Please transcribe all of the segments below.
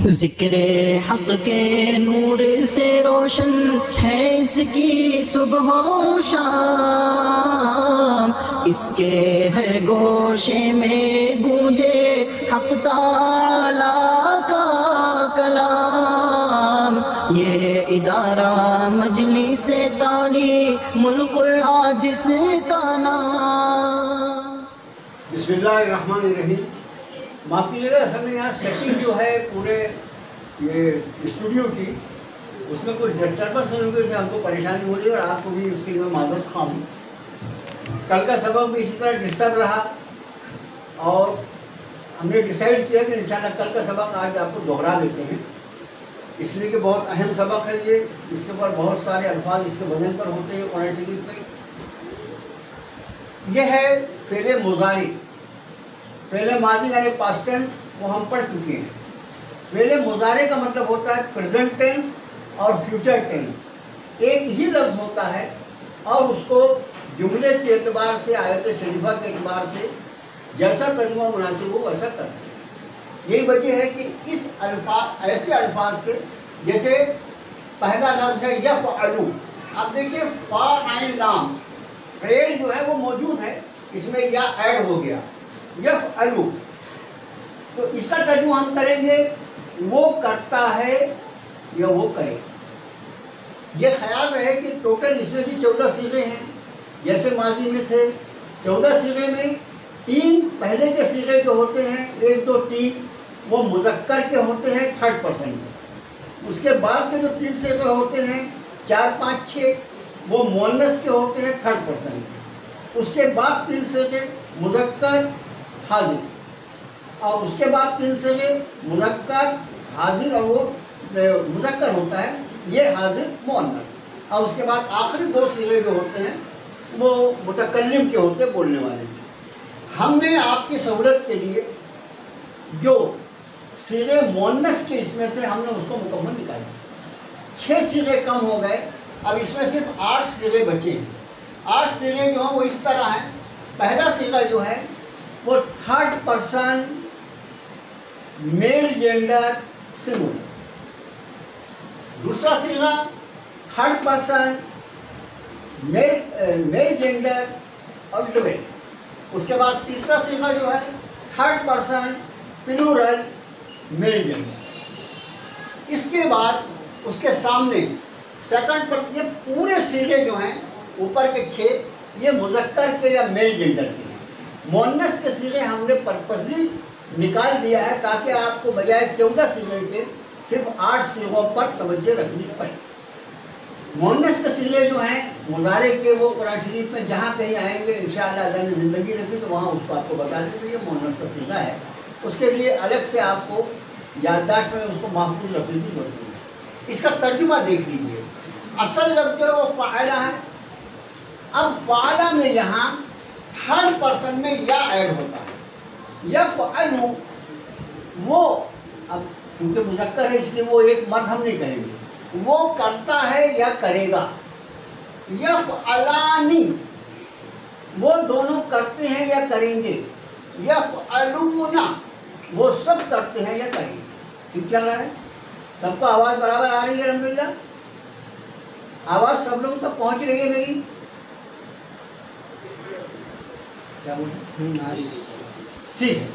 ज़िक्रे हक़ के नूर से रोशन है इसकी सुबह व शाम, इसके हर गोशे में गूंजे हक़ ताला का कलाम। ये इदारा मजलिस तालीमुल कुरान जिसका नाम। बिस्मिल्लाहिर्रहमानिर्रहीम। माफ़ कीजिएगा, असल में यहाँ सेटिंग जो है पूरे ये स्टूडियो की, उसमें कोई डिस्टर्बेंस होने की वजह से हमको परेशानी हो रही है और आपको भी उसके लिए माज़रत ख़्वाह हूँ। कल का सबक भी इसी तरह डिस्टर्ब रहा और हमने डिसाइड किया कि इंशाल्लाह कल का सबक आज आपको दोहरा देते हैं, इसलिए कि बहुत अहम सबक है ये। इसके ऊपर बहुत सारे अल्फाज इसके वजन पर होते हैं कुरान शरीफ में। यह है फ़ेल मुज़ारी। फ़ेल माज़ी यानी पास्ट टेंस, वो हम पढ़ चुके हैं। फ़ेल मुज़ारे का मतलब होता है प्रेजेंट टेंस और फ्यूचर टेंस। एक ही लफ्ज़ होता है और उसको जुमले के एतबार से, आयत शरीफा के एतबार से जैसा तर्जुमा मुनासिब हो वैसा करते हैं। यही वजह है कि इस ऐसे अल्फाज के, जैसे पहला लफ्ज़ है यफ़अलु। आप देखिए फ़ाइल नाम फ़ेल जो है वो मौजूद है, इसमें या ऐड हो गया यफ़अलु, तो इसका तर्जुमा हम करेंगे वो करता है या वो करे। ये ख्याल रहे कि टोटल इसमें भी 14 सीगे हैं, जैसे माजी में थे 14 सीगे में 3 पहले के सीगे जो होते हैं 1 2 3 वो मुज़क्कर के होते हैं 3rd पर्सन के। उसके बाद के जो 3 सीगे होते हैं 4 5 6 वो मुअन्नस के होते हैं 3rd पर्सन के। उसके बाद 3 सीगे मुज़क्कर हाजिर और उसके बाद 3 सीगे मुज़क्कर हाजिर और वो मुज़क्कर होता है, ये हाजिर मुअन्नस। और उसके बाद आखिरी 2 सीगे जो होते हैं वो मुतकल्लिम के होते हैं, बोलने वाले। हमने आपकी सहूलत के लिए जो सीगे मुअन्नस के इसमें थे हमने उसको मुकम्मल निकाल दिया। 6 सीगे कम हो गए, अब इसमें सिर्फ 8 सीगे बचे हैं। 8 सीगे जो हैं वो इस तरह हैं। पहला सीगा जो है वो 3rd person male gender singular. दूसरा सीगा 3rd पर्सन मेल जेंडर और ड्यूअल। उसके बाद तीसरा सीगा जो है 3rd person plural male gender. इसके बाद उसके सामने सेकंड पर ये पूरे सीगे जो हैं ऊपर के 6 ये मुज़क्कर के या मेल जेंडर के हैं। मुअन्नस के सीगे हमने पर्पसली निकाल दिया है ताकि आपको बजाय 14 सीगे के सिर्फ 8 सीगों पर तवज्जो रखनी पड़े। मुअन्नस के सीगे जो हैं मुज़ारे के वो कुरान शरीफ में जहाँ कहीं आएंगे इंशाअल्लाह अल्लाह ने ज़िंदगी रखी तो वहाँ उसको आपको बता दें तो ये मुअन्नस का सीगा है। उसके लिए अलग से आपको याददाश्त में उसको महफूज रखने की जरूरत है। इसका तर्जुमा देख लीजिए। असल लफ्ज़ जो है वो फ़ाइला है। अब फ़ाइला में यहाँ 3rd पर्सन में या ऐड होता है। यफ़अलु वो, अब चूँकि मुज़क्कर है इसलिए वो एक मर्द हम नहीं कहेंगे, वो करता है या करेगा। यफ़अलानी वो दोनों करते हैं या करेंगे। यफ़अलूना वो सब करते हैं या करेंगे। ठीक चल रहा है? सबको आवाज़ बराबर आ रही है? अल्हम्दुलिल्लाह आवाज़ सब लोगों तक पहुँच रही है मेरी? क्या बोल आ रही है? ठीक है,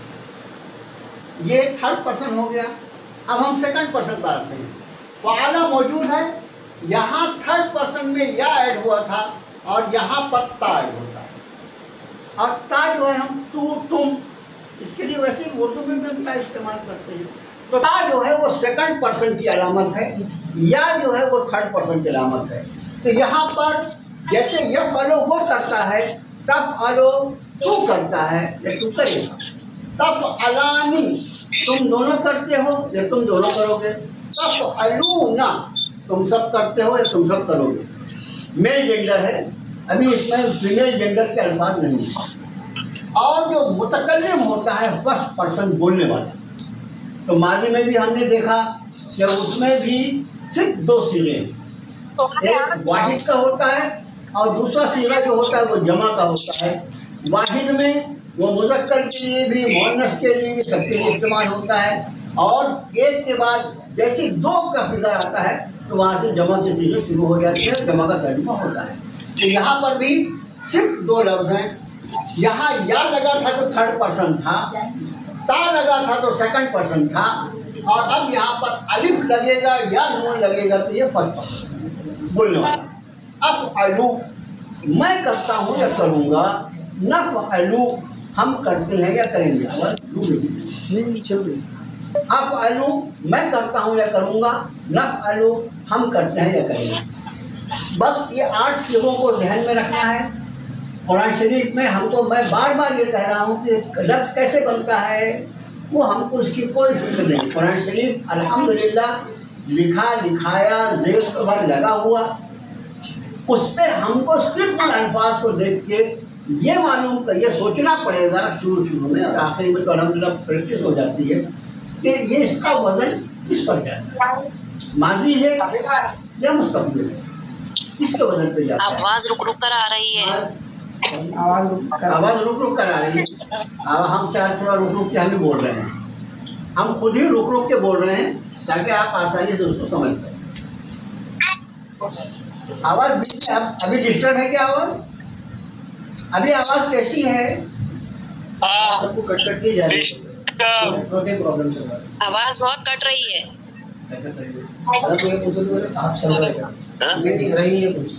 ये 3rd पर्सन हो गया। अब हम 2nd पर्सन पर आते हैं। फ़ाइला मौजूद है, यहाँ 3rd पर्सन में या ऐड हुआ था और यहाँ पर ता ऐड होता है। और ता जो है हम तू तुम, इसके लिए वैसे ही उर्दू में भी हम ता इस्तेमाल करते हैं। तो ता जो है वो 2nd पर्सन की अलामत है, या जो है वो 3rd पर्सन की अलामत है। तो यहाँ पर जैसे यफ़अलु वो करता है, तफ़अलु तू करता है या तू करेगा। तफ़अलानी तुम दोनों करते हो या तुम दोनों करोगे। तफ़अलूना तुम सब करते हो या तुम सब करोगे। मेल जेंडर है, अभी इसमें फीमेल जेंडर के अल्फाज नहीं है। और जो मुतकल्लिम होता है 1st पर्सन बोलने वाला, तो माजी में भी हमने देखा कि उसमें भी सिर्फ 2 सीगे हैं। एक वाहिद का होता है और दूसरा सीगा जो होता है वो जमा का होता है। वाहिद में वो मुज़क्कर के लिए भी मुअन्नस के लिए भी सबके लिए इस्तेमाल होता है। और एक के बाद जैसे दो का फिगर आता है तो वहाँ से जमा की चीज़ें शुरू हो जाती है, जमा का तर्जुमा होता है। तो यहाँ पर भी सिर्फ दो लफ्ज़ हैं। यहाँ या लगा था तो थर्ड पर्सन था, ता लगा था तो सेकंड पर्सन था, और अब यहाँ पर अलिफ लगेगा या नून लगेगा तो ये फर्स्ट पर्सन बोलने वाला। अफ़अलू मैं करता हूँ या करूँगा, नफ़अलू हम करते हैं या करेंगे। अफ़अलू मैं करता हूँ या करूँगा, नफ़अलू हम करते हैं या करेंगे। बस ये 8 चीज़ों को ध्यान में रखना है। कुरान शरीफ में हमको, मैं बार बार ये कह रहा हूँ कि लफ्ज़ कैसे बनता है वो हमको उसकी कोई फिक्र नहीं। कुरान शरीफ अल्हम्दुलिल्लाह लिखा लिखाया ज़ेर ज़बर लगा हुआ, उस पर हमको सिर्फ उन अल्फाज को देख के ये मालूम कर, ये सोचना पड़ेगा शुरू में, और आखिरी में तो अल्हम्दुलिल्लाह प्रैक्टिस हो जाती है कि ये इसका वज़न किस पर जाता है, माजी है या मुस्तक़बिल है, किसके वज़न पे जाता है। आवाज़ रुक रुक कर आ रही है, आवाज़ रुक रुक कर आ रही है। हम शायद थोड़ा रुक रुक के हम भी बोल रहे हैं, हम खुद ही रुक रुक के बोल रहे हैं ताकि आप आसानी से उसको समझ सकें। आवाज़ बीच में अभी डिस्टर्ब है क्या आवाज़? अभी आवाज़ कैसी है? सबको कट कट के जा रही है, प्रॉब्लम चल रहा है, आवाज़ बहुत कट रही है। ऐसा करिए, अगर कोई पूछो तो साफ चल रहा है, मुझे दिख रही है कुछ।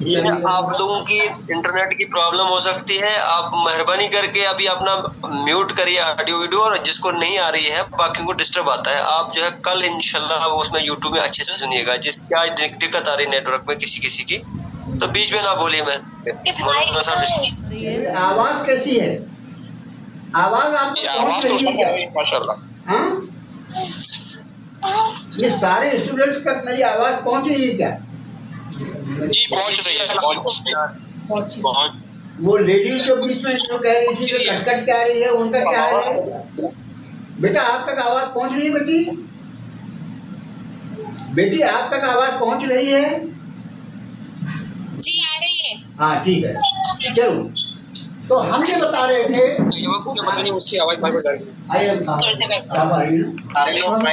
ये आप लोगों की इंटरनेट की प्रॉब्लम हो सकती है। आप मेहरबानी करके अभी अपना म्यूट करिए ऑडियो वीडियो, और जिसको नहीं आ रही है बाकी को डिस्टर्ब आता है, आप जो है कल इंशाल्लाह वो उसमें यूट्यूब में अच्छे से सुनिएगा। जिसकी आज दिक्कत आ रही है नेटवर्क में किसी की, तो बीच में ना बोलिए। मैं आवाज़ कैसी है? आवाज़ आपको पहुंच रही है क्या? माशाल्लाह। हाँ, ये सारे स्टूडेंट्स तक मेरी आवाज़ पहुंच रही है क्या? जी पहुंच रही है। वो लेडीज जो बीच में जो कह रही थी, जो कट क्या रही है, उनका क्या है? बेटा आप तक आवाज़ पहुंच रही है? बेटी आप तक आवाज़ पहुंच रही है? जी आ रही है। हाँ ठीक है, चलो। तो हम ये बता रहे थे,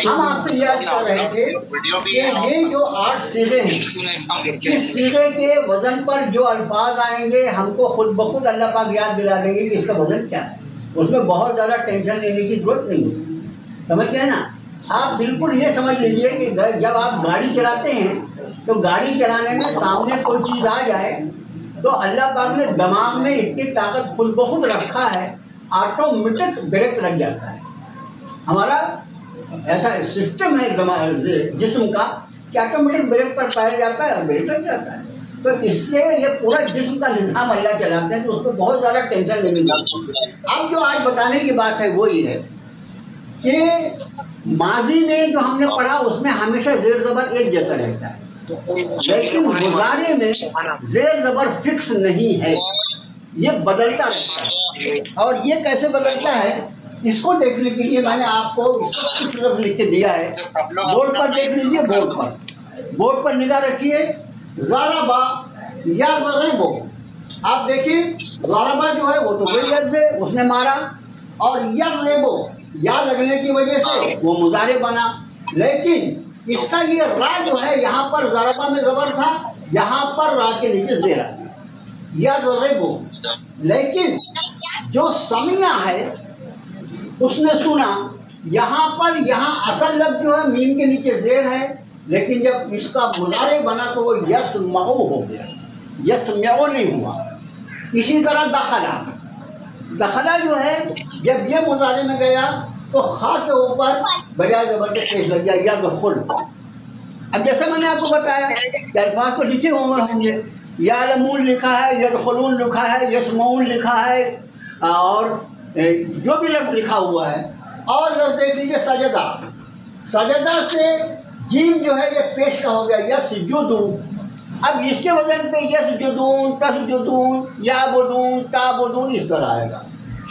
हम आपसे ये अर्ज कर रहे थे कि ये जो 8 सीगे हैं, इस सीगे के वजन पर जो अल्फाज आएंगे हमको खुद ब खुद अल्लाह पाक याद दिला देंगे कि इसका वजन क्या है। उसमें बहुत ज़्यादा टेंशन लेने की जरूरत नहीं है, समझ गए ना? आप बिल्कुल ये समझ लीजिए कि जब आप गाड़ी चलाते हैं तो गाड़ी चलाने में सामने कोई चीज़ आ जाए तो अल्लाह पाक ने दिमाग में इतनी ताकत खुद ब खुद रखा है, ऑटोमेटिक ब्रेक लग जाता है। हमारा ऐसा सिस्टम है जिस्म का कि ऑटोमेटिक ब्रेक पर पाया जाता है और ब्रेक लग जाता है। तो इससे ये पूरा जिस्म का निज़ाम अल्लाह चलाते हैं, तो उसको बहुत ज़्यादा टेंशन नहीं मिलती। अब जो आज बताने की बात है वो ये है कि माजी में जो हमने पढ़ा उसमें हमेशा ज़ेर ज़बर एक जैसा रहता है, लेकिन मुज़ारे में ज़ेर ज़बर फिक्स नहीं है, ये बदलता रहता है। और ये कैसे बदलता है इसको देखने के लिए मैंने आपको कुछ लफ्ज़ लिख के दिया है, बोर्ड पर देख लीजिए। बोर्ड पर निगाह रखिए। ज़ारबा या ज़रबो, आप देखिए ज़ारबा जो है वो तो वही लफ्ज़ है, उसने मारा, और यज़रबो या लगने की वजह से वो मुज़ारे बना। लेकिन इसका ये रा जो है, यहाँ पर ज़रबा में ज़बर था, यहाँ पर रा के नीचे ज़ेर आ गया, या ज़रबो। लेकिन जो समिया है उसने सुना, यहाँ पर यहाँ असल लफ्ज़ जो है मीम के नीचे ज़ेर है, लेकिन जब इसका मुज़ारे बना तो वो यस्मऊ हो गया, यस्मऊ नहीं हुआ। इसी तरह दखला जो है जब ये मुज़ारे में गया तो खा के ऊपर बजाय ज़बर के पेश लग गया, या दखुल। अब जैसे मैंने आपको बताया कि अल्फाज को लिखे हुए होंगे, यालमून लिखा है, यदखुलून लिखा है, यस्मऊन लिखा है, और जो भी लफ्ज़ लिखा हुआ है। और लफ्ज़ देख लीजिए सजदा, सजदा से जीम जो है ये पेश का हो गया, यसजुदू। अब इसके वजन पे यसजुदून, तसजुदून, याबुदून, ताबुदून इस तरह आएगा।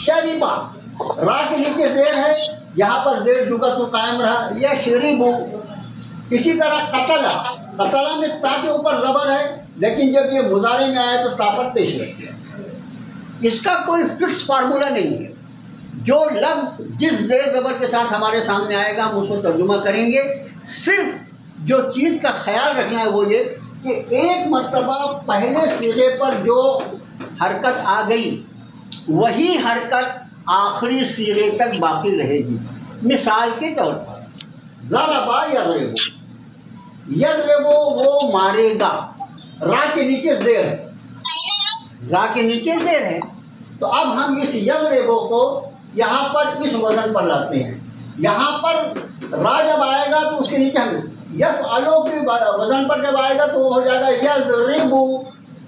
शरीबा, रा के नीचे ज़ेर है, यहाँ पर ज़ेर जुगा तो कायम रहा, यह शरीबू। इसी तरह कतला में ता के ऊपर ज़बर है, लेकिन जब ये मुज़ारे में आया तो ता पर पेश लग गया। इसका कोई फिक्स फार्मूला नहीं है, जो लफ्ज़ जिस ज़ेर ज़बर के साथ हमारे सामने आएगा हम उसको तर्जुमा करेंगे। सिर्फ जो चीज़ का ख्याल रखना है वो ये कि एक मर्तबा पहले सीगे पर जो हरकत आ गई वही हरकत आखिरी सीगे तक बाकी रहेगी। मिसाल के तौर पर ज़रबा यज़रिबु, यज़रिबु वो मारेगा, रा के नीचे ज़ेर है, रा के नीचे ज़ेर है। तो अब हम इस यज़रिबु को यहाँ पर इस वज़न पर लाते हैं। यहाँ पर रा जब आएगा तो उसके नीचे हम यफ़अलु के वज़न पर जब आएगा तो वो हो जाएगा यज़रिबु,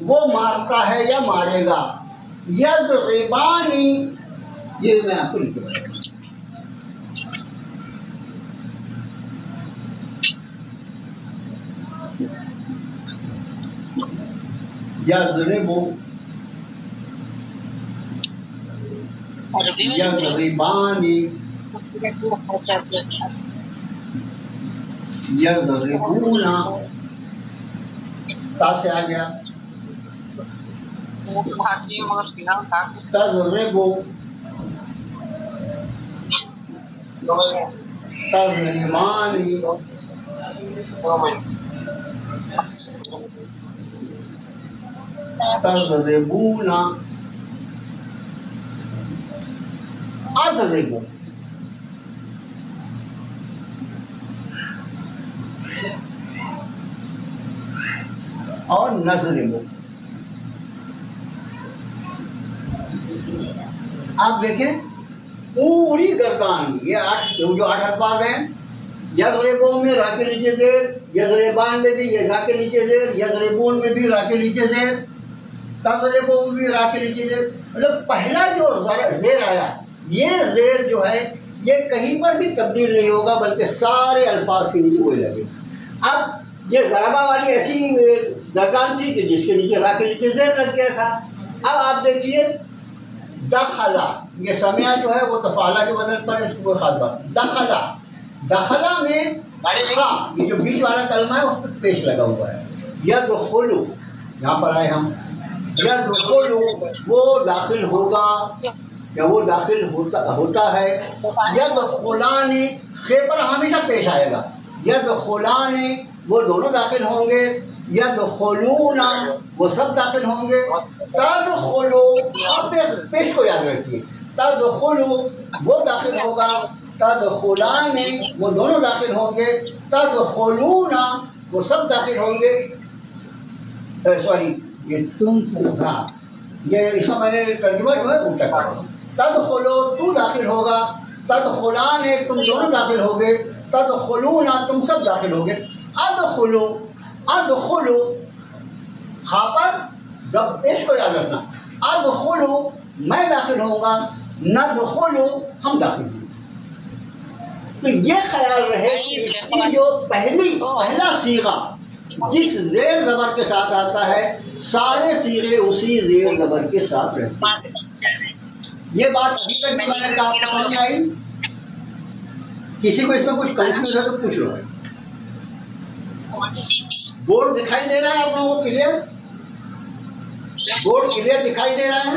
वो मारता है या मारेगा। यज़रिबानी, ये मैं आपको लिख दूँगा। यज़रिबु, यज़रिबानी, यज़रिबूना, ता से आ गया तज़रिबु, तज़रिबानी, तज़रिबूना, अज़रिबु। और नज़रिबु। आप देखें पूरी गर्दान, ये जो 8 अल्फाज हैं, यज़रिबु में रा के नीचे ज़ेर, यज़रिबान में भी ये रा के नीचे ज़ेर, यज़रिबून में भी रा के नीचे ज़ेर, तज़रिबु में भी रा के नीचे ज़ेर। मतलब पहला जो ज़ेर आया ये ज़ेर जो है ये कहीं पर भी तब्दील नहीं होगा बल्कि सारे अल्फाज के नीचे वही लगेगा। अब ये ज़रबा वाली ऐसी गर्दान थी कि जिसके नीचे रा के नीचे ज़ेर लग गया था। अब आप देखिए दखला, ये समिया जो है वो तफ़ाला के वज़न पर है, इसको खास बात। दखला, दखला में हाँ ये जो बीच वाला कलमा है उस पर पेश लगा हुआ है। यदखुलु, यहाँ पर आए हम, यदखुलु वो दाखिल होगा या वो दाखिल होता है। यदखुलानी, खे पर हमेशा पेश आएगा। यदखुलानी वो दोनों दाखिल होंगे। यदखुलूना वो सब दाखिल होंगे। तदखुलु, आप पेश को याद रखिए, तदखुलु वो दाखिल होगा, तदखुलानी वो दोनों दाखिल होंगे, तदखुलूना वो सब दाखिल होंगे। सॉरी ये तुम हाँ ये इसका मैंने तर्जुमा जो है उल्टा कर, तदखुलु तू दाखिल होगा, तदखुलाने तुम दोनों दाखिल होगे, तदखुलूना तुम सब दाखिल होगे। अदखुलु, अदखुलु खा पर जब पेश को याद रखना, अदखुलु मैं दाखिल होऊंगा, नदखुलु हम दाखिल होंगे। तो ये ख्याल रहे कि जो पहला सीगा जिस ज़ेर ज़बर के साथ आता है सारे सीगे उसी ज़ेर ज़बर के साथ रहते हैं। ये बात अभी तक भी मैंने कहा आपको समझ में आई? किसी को इसमें कुछ कंफ्यूज है तो पूछ लो। बोर्ड दिखाई दे रहा है आप लोगों को क्लियर? बोर्ड क्लियर दिखाई दे रहा है?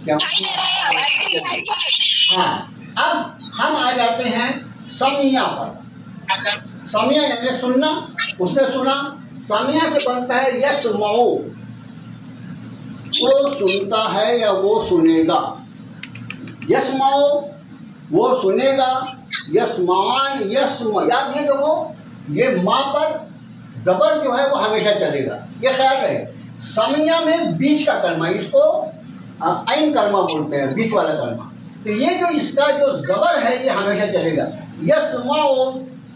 क्या? हाँ, अब हम आ जाते हैं समिया पर। समिया यानी सुनना, उसने सुना, समिया से बनता है यस्मऊ, वो सुनता है या वो सुनेगा। यस्मऊ वो सुनेगा, यस्मान यस्म, याद ये देखो ये माँ पर जबर जो है वो हमेशा चलेगा, ये ख्याल रहे। समिया में बीच का कलमा, इसको ऐन कलमा बोलते हैं, बीच वाला कलमा। तो ये जो इसका जो जबर है ये हमेशा चलेगा। यस्माओ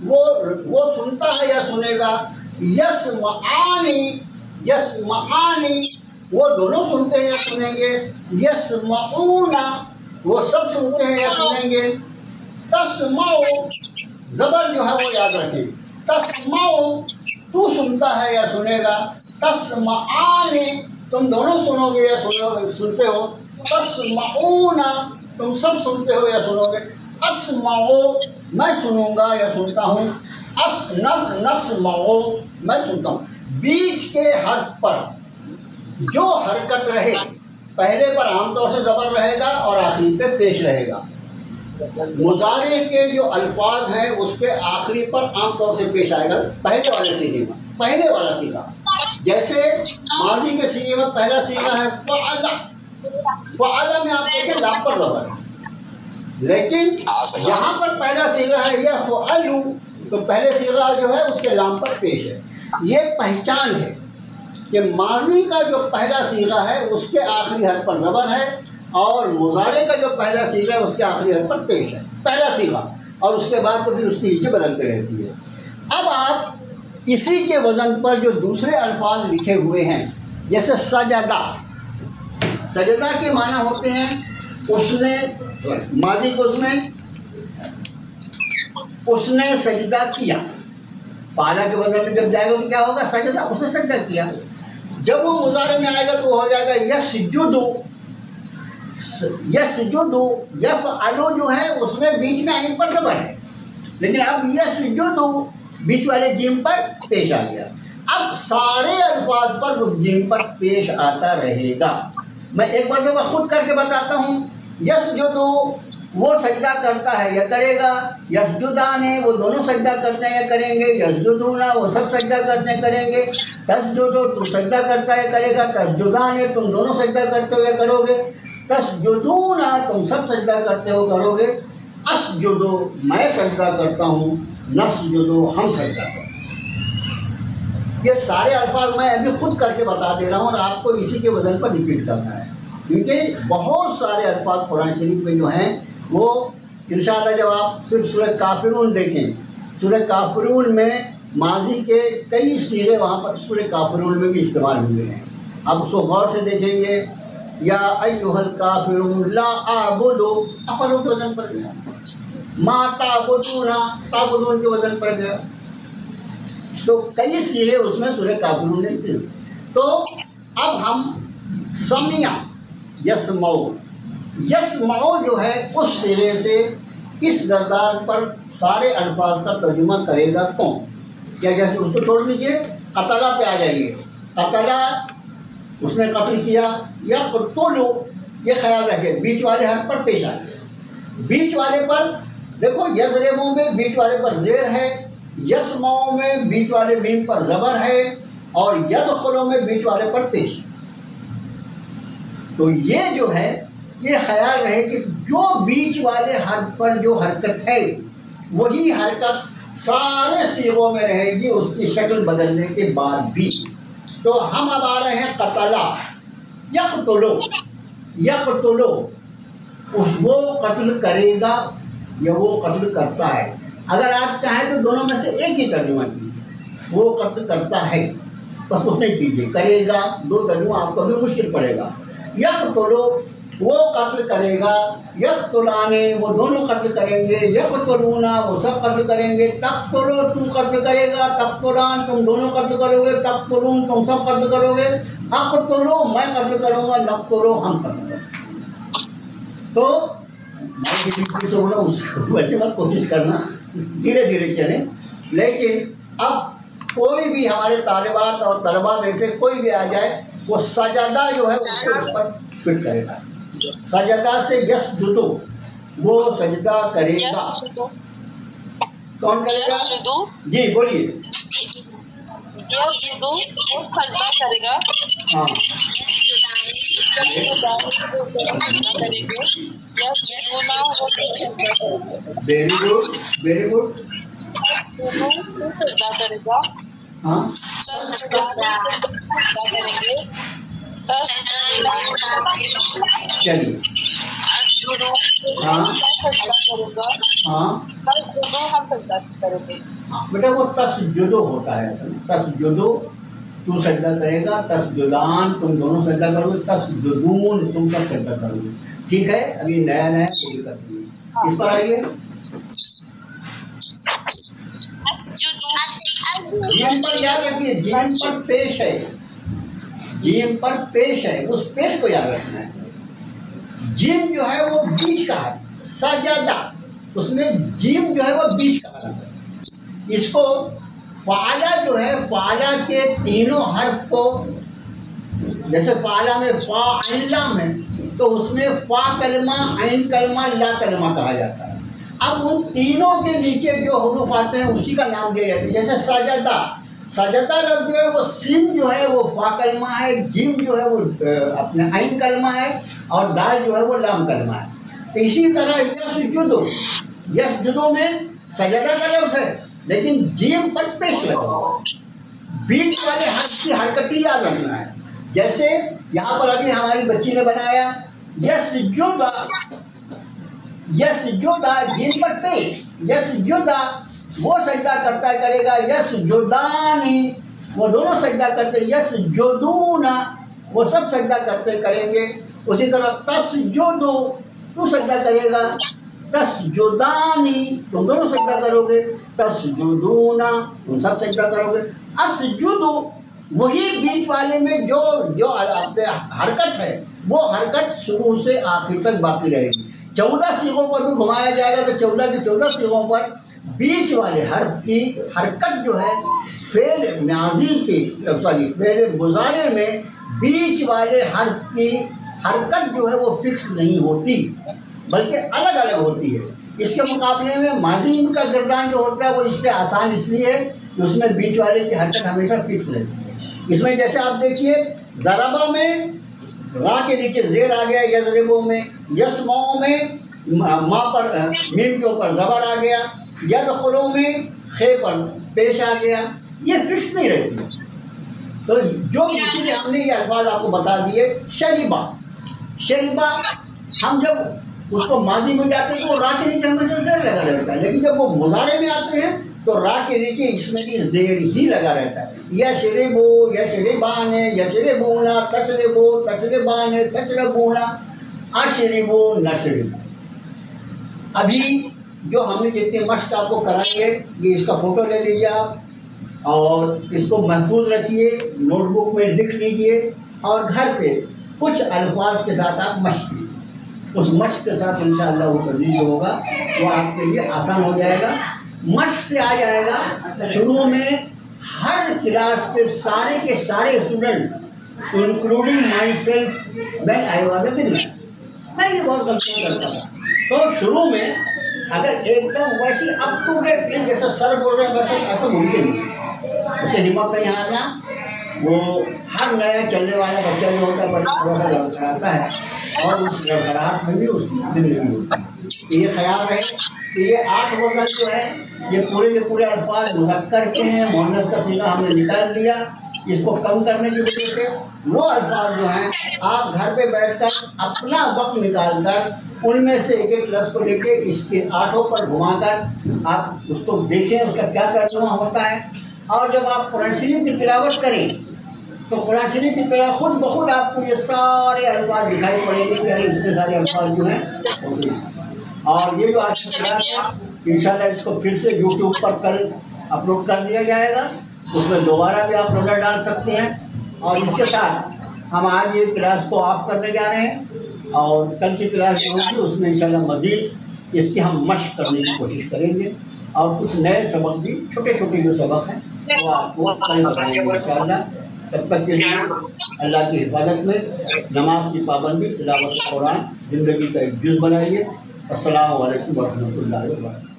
वो सुनता है या सुनेगा। यस्माआनी, यस्माआनी वो दोनों सुनते हैं या सुनेंगे। यस्माऊना वो सब सुनते हैं या सुनेंगे। तस्माओ जबर जो है वो याद रखिए, तस्माओ तू सुनता है या सुनेगा। तस्माआनी तुम दोनों सुनोगे या सुनते हो। तस्माऊना तुम सब सुनते हो या सुनोगे। अस्माओ मैं सुनूंगा या सुनता हूँ। नस्माओ मैं सुनता हूँ। बीच के हर्फ पर जो हरकत रहे पहले पर आमतौर से ज़बर रहेगा और आखिरी पे पेश रहेगा। मुजारे के जो अल्फाज हैं उसके आखिरी पर आमतौर से पेश आएगा पहले वाले सीगे में, पहले वाला सीगा। जैसे माजी के सीगे में पहला सीगा है फ़अला, फ़अला में आप देखें लाम पर ज़बर है, लेकिन यहाँ पर पहला सीगा है यह फ़अलू, तो पहले सीगा जो है उसके लाम पर पेश है। ये पहचान है कि माजी का जो पहला सीगा है उसके आखिरी हर्फ पर ज़बर है और मुज़ारे का जो पहला सीगा है उसके आखिरी हर्फ पर पेश है, पहला सीगा, और उसके बाद तो फिर उसकी हिज्जे बदलते रहती है। अब आप इसी के वज़न पर जो दूसरे अल्फाज लिखे हुए हैं, जैसे सजदा, सजदा के माना होते हैं उसने, माजी को उसने सजदा किया, पाला के वज़न में जब जाएगा तो क्या होगा, सजदा, उसने सजदा किया। जब वो मुज़ारे में आएगा तो हो जाएगा यसजुदु, यसजुदु, यफ़अलु जो है उसमें बीच में आइन पर ज़बर है, लेकिन अब यसजुदु बीच वाले जीम पर पेश आ गया। अब सारे अल्फाज पर उस जीम पर पेश आता रहेगा। मैं एक बार खुद करके बताता हूँ। यसजुदु वो सजदा करता है या करेगा, यसजुदाने वो दोनों सजदा करते हैं या करेंगे, यसजुदूना वो सब सजदा करते हैं करेंगे, तसजुदु तुम सजदा करता है करेगा, तसजुदाने तुम दोनों सजदा करते हुए करोगे, तसजुदूना तुम सब सजदा करते हो करोगे, असजुदु मैं सजदा करता हूँ, नसजुदु हम सजदा करते हैं। ये सारे अल्फाज मैं अभी खुद करके बता दे रहा हूँ और आपको इसी के वजन पर रिपीट करना है, क्योंकि बहुत सारे अल्फाज कुरान शरीफ में जो हैं वो इंशाअल्लाह जब आप सिर्फ सूरह काफिरून देखें, सूरह काफिरून में माजी के कई सीगे वहाँ पर सूरह काफिरून में भी इस्तेमाल हुए हैं। आप उसको गौर से देखेंगे, या अय्युहल काफिरून ला आबुदु, अक़लु के वज़न पर गया, मा ताबुदूना, ताबुदून के वज़न पर गया, तो कई सीगे उसमें सूरह काफिरून ने थे। तो अब हम समिया यस्मऊ, यस्मऊ जो है उस सिरे से इस गर्दान पर सारे अल्फाज का तर्जुमा करेगा कौन? क्या जैसे उसको छोड़ दीजिए, कतला पे आ जाइए, कतला उसने कत्ल किया, या कुतुलु, ये ख्याल रखें बीच वाले हर्फ पर पेश आ गया। बीच वाले पर देखो, यज़रिबू में बीच वाले पर ज़ेर है, यस्मऊ में बीच वाले मीम पर ज़बर है, और यदखुलु में बीच वाले पर पेश। तो ये जो है ये ख्याल रहे कि जो बीच वाले हर्फ पर जो हरकत है वही हरकत सारे सीगों में रहेगी उसकी शक्ल बदलने के बाद भी। तो हम अब आ रहे हैं कतला, यक़्तुलु, यक़्तुलु वो कत्ल करेगा या वो कत्ल करता है। अगर आप चाहें तो दोनों में से एक ही तर्जुमा कीजिए, वो कत्ल करता है बस उतना ही कीजिए, करेगा दो तर्जुमा आपको भी मुश्किल पड़ेगा। यक़्तुलु वो कत्ल करेगा, यक़्तुलाने वो दोनों कत्ल करेंगे, यक़्तुलूना वो सब कत्ल करेंगे, तक़्तुलु तुम कत्ल करेगा, तक़्तुलान तुम दोनों कत्ल करोगे, तक़्तुलून तुम सब कत्ल करोगे, अक़्तुलु मैं कत्ल करूँगा, नक़्तुलु हम कत्ल करेंगे। तो मैं किसी चीज़ से बोला उसको वैसे मत कोशिश करना, धीरे धीरे चलें। लेकिन अब कोई भी हमारे तालिबात और तलबा में से कोई भी आ जाए वो सजदा जो है उसको उस पर फिट करेगा। सजदा से यसजुदु वो सजदा करेगा। कौन करेगा? जी बोलिए। यसजुदु वो सजदा करेगा। हाँ वेरी गुड, वेरी गुड। सजदा करेगा। हाँ चलिए। हाँ हाँ बेटा वो तसजुदो होता है, तसजुदो तू सजदा करेगा, तसजुदान तुम दोनों सजदा करोगे, तसजुदून तुम सब सजदा करोगे। ठीक है, अभी नया नया कोई दिक्कत नहीं। इस पर आइए, जीम पर याद रखिए, जीम पर पेश है, जीम पर पेश है, उस पेश को याद रखना है। जीम जो है वो बीच का है, सजदा उसमें जीम जो है वो बीच का है। इसको फाला जो है, फाला के तीनों हर्फ को जैसे फ़ाला में फ़ा ऐन लाम है, तो उसमें फ़ा कलमा, ऐन कलमा, ला कलमा कहा जाता है। अब उन तीनों के नीचे जो हुरूफ आते हैं उसी का नाम दिया जाता है। जैसे सजदा, सजदा लफ्ज़ जो है वो सीन जो है वो फ़ा कलमा है, जिम जो है वो अपने ऐन कलमा है, और दाल जो है वो लाम कलमा है। तो इसी तरह यसजुदु, यसजुदु में सजदा का लफ्ज़ है, लेकिन जीम पर पेश लगा, बीच वाले हर्फ की हरकती याद रखना है। जैसे यहाँ पर अभी हमारी बच्ची ने बनाया यसजुदा, यसजुदा जीम पर पेश, यसजुदा वो सजदा करता करेगा, यसजुदानी वो दोनों सजदा करते, यसजुदूना वो सब सजदा करते करेंगे। उसी तरह तसजुदु तू सजदा करेगा, तसजुदानी तुम दोनों सजदा करोगे, तसजुदूना तुम सब सजदा करोगे। असजुदु वही बीच वाले में जो जो हरकत है वो हरकत शुरू से आखिर तक बाकी रहेगी। 14 सीगों पर भी घुमाया जाएगा, तो 14 की 14 सीगों पर बीच वाले हर्फ की हरकत जो है फेल माज़ी के फेल मुज़ारे में बीच वाले हर्फ की हरकत जो है वो फिक्स नहीं होती, बल्कि अलग अलग होती है। इसके मुकाबले में माज़ी का गिरदान जो होता है वो इससे आसान इसलिए है कि उसमें बीच वाले की हरकत हमेशा फिक्स रहती है। इसमें जैसे आप देखिए ज़रबा में रा के नीचे ज़ेर आ गया, यज़रिबु में, यस्माउ में मा पर मीम के ऊपर ज़बर आ गया, यदखुलु में खे पर पेश आ गया, ये फिक्स नहीं रहती। तो जो इसीलिए हमने ये अल्फाज आपको बता दिए। शरीबा, शरीबा हम जब उसको माजी में जाते हैं तो रा के नीचे हमेशा ज़ेर लगा रहता है, लेकिन जब वो मुज़ारे में आते हैं तो रा के नीचे इसमें भी ज़ेर ही लगा रहता है। यशरिबु, यशरिबान, यशरिबूना, तशरिबु, तशरिबान, तशरबूना, अशरिबु, नशरिबु। अभी जो हमने जितनी मश्क आपको कराई है, ये इसका फ़ोटो ले लीजिए आप और इसको महफूज रखिए, नोटबुक में लिख लीजिए और घर पे कुछ अल्फाज के साथ आप मश्क कीजिए। उस मश्क के साथ इंशाअल्लाह वो तब्दील होगा, वो आपके लिए आसान हो जाएगा। मश्क से आ जाएगा। शुरू में हर क्लास के सारे student including my self when I was a beginner, मैं ये बहुत गलतियाँ करता था। तो शुरू में अगर एकदम वैसी अप टू डेट नहीं जैसा सर बोल रहे हैं वैसे ऐसा मुमकिन नहीं, उसे हिम्मत नहीं हारना। वो हर नया चलने वाला बच्चा जो होता है थोड़ा सा लड़खड़ाता है और उस लड़खड़ाहट में भी उसकी जिंदगी होती है। ये ख्याल रहे कि ये 8 वज़न जो है ये पूरे के पूरे अल्फाज मुज़क्कर के हैं, मुअन्नस का सीगा हमने निकाल दिया। इसको कम करने की वजह से वो अल्फाज जो हैं आप घर पे बैठकर अपना वक्त निकाल कर उनमें से एक एक लफ्ज़ को लेके इसके 8 पर घुमाकर आप उसको देखें, उसका क्या तर्जुमा होता है। और जब आप कुरान शरीफ की तिलावत करें तो कुरान शरीफ की तरह खुद ब खुद आपको ये सारे अल्फाज दिखाई पड़ेंगे कि अरे इतने सारे अल्फाज जो हैं। और ये जो आज की क्लास है इंशाल्लाह इसको फिर से यूट्यूब पर कल अपलोड कर दिया जाएगा, उसमें दोबारा भी आप नज़र डाल सकते हैं। और इसके साथ हम आज ये क्लास को ऑफ करने जा रहे हैं और कल की क्लास जो होगी उसमें इंशाल्लाह मज़ीद इसकी हम मश्क करने की कोशिश करेंगे और कुछ नए सबक भी छोटे छोटे जो सबक हैं वो आपको कल बताएंगे इंशाल्लाह। तब तक के लिए अल्लाह की हिफाजत में नमाज की पाबंदी, तिलावत कुरान ज़िंदगी का एक जुज़ बनाइए। अस्सलामु अलैकुम व रहमतुल्लाहि व बरकातहू।